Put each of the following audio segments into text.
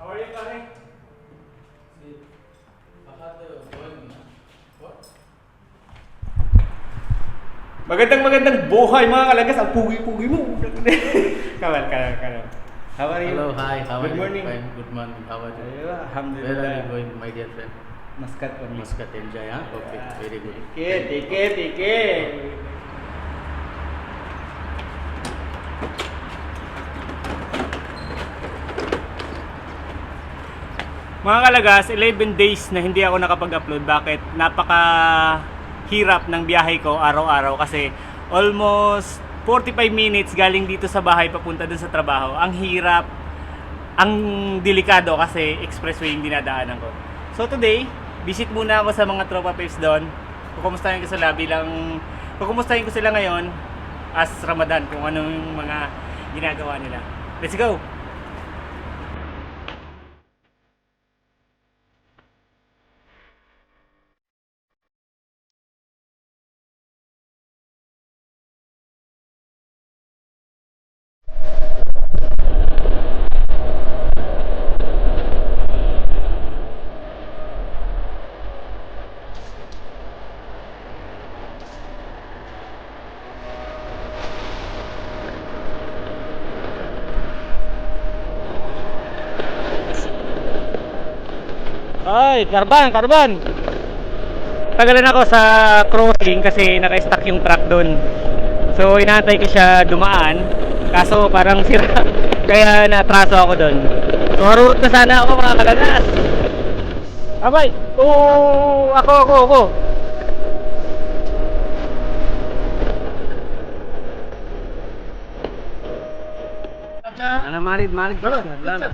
How are you, pare? Magandang buhay mga kalagas. Ang pugi-pugi mo. Kamal. How are you? Hello, hi, how are Good you? morning. Fine, good morning, how are you? Ayun, Where are alhamdulillah. you going, my dear friend? Muscat only. Muscat, enjoy, huh? Okay, very good. Take it. Mga kalagas, 11 days na hindi ako nakapag-upload. Bakit? Napaka-hirap ng biyahe ko araw-araw kasi almost 45 minutes galing dito sa bahay papunta dun sa trabaho. Ang hirap, ang delikado kasi expressway yung dinadaanan ko. So today, visit muna ako sa mga tropa peeps doon. Kukumustahin ko sila ngayon as Ramadan kung anong mga ginagawa nila. Let's go! Ay, karban. Tagalan ako sa crossing kasi naka-stuck yung truck doon. So, inaantay ko siya dumaan. Kaso parang sira. Kaya natraso ako doon. So, route na sana ako mga kalagas. Abay! Oo! Ako! Ana marid.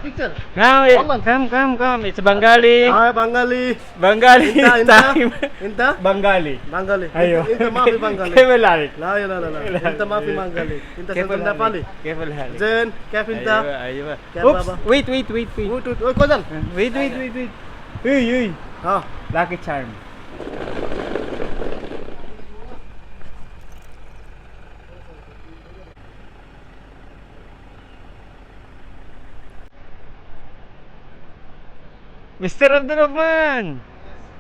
Picture. Now, come. It's Bengali. Hi, Bengali. Bengali Inta. time. Inta? Bengali. Bengali. Ayo. Inta maafi Bengali. كيف حالك؟ لا. Inta maafi Bengali. Inta كيف سلطان Nepali. كيف حالك؟ زين، كيف انت؟ ايوه كيف اوبس بابا؟ wait كودن. wait hey ها. Lucky Charm. Mr. Abdurrahman,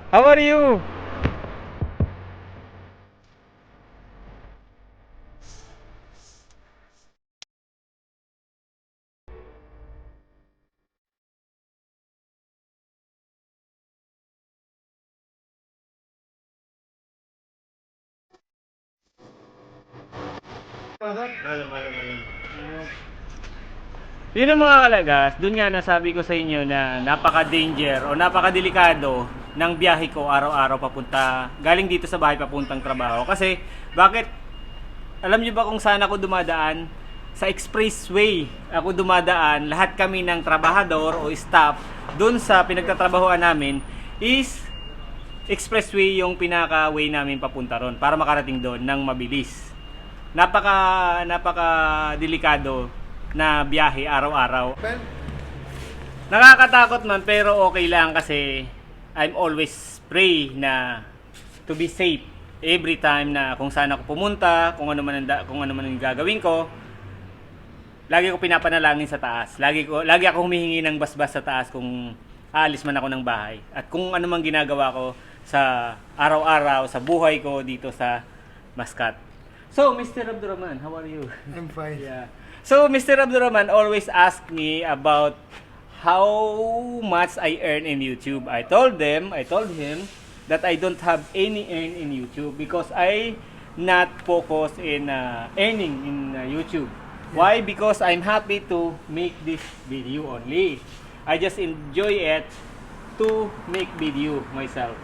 how are you? Yun ang mga kalagas, dun nga nasabi ko sa inyo na napaka-danger o napaka-delikado ng biyahe ko araw-araw papunta, galing dito sa bahay papuntang trabaho. Kasi, bakit? Alam niyo ba kung saan ako dumadaan? Sa expressway ako dumadaan, lahat kami ng trabahador o staff dun sa pinagtatrabahoan namin is expressway yung pinaka-way namin papunta ron para makarating doon ng mabilis. Napaka delikado na biyahe araw-araw. Nakakatakot man pero okay lang kasi I'm always pray na to be safe every time na kung saan ako pumunta, kung ano man ang gagawin ko. Lagi ko pinapanalangin sa taas. Lagi ako humihingi ng basbas sa taas kung aalis man ako ng bahay. At kung ano man ginagawa ko sa araw-araw, sa buhay ko dito sa Muscat. So, Mr. Abdurrahman, how are you? I'm fine. Yeah. So, Mr. Abdurrahman always ask me about how much I earn in YouTube. I told him that I don't have any earn in YouTube because I not focus in earning in YouTube. Why? Because I'm happy to make this video only. I just enjoy it to make video myself.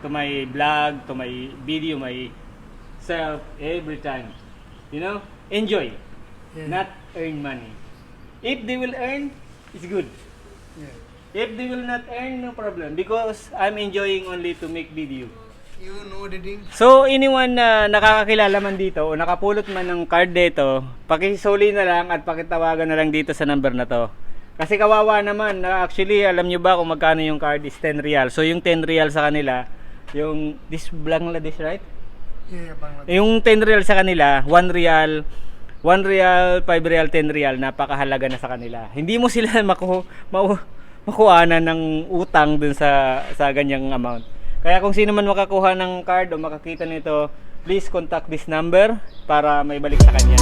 To my vlog, to my video, myself every time. You know? Enjoy. Yeah. Not earn money. If they will earn, it's good. Yeah. If they will not earn, no problem. Because I'm enjoying only to make video. You know editing? So, anyone na nakakakilala man dito o nakapulot man ng card dito, pakisuli na lang at pakitawagan na lang dito sa number na to. Kasi kawawa naman. Actually, alam nyo ba kung magkano yung card is 10 real. So, yung 10 real sa kanila, yung this Bangladesh, right? Yeah, Bangladesh. Yung 10 real sa kanila, 1 real, 1 real, 5 real, 10 real, napakahalaga na sa kanila. Hindi mo sila makuha ng utang dun sa ganyang amount. Kaya kung sino man makakuha ng card o makakita nito, please contact this number para may balik sa kanya.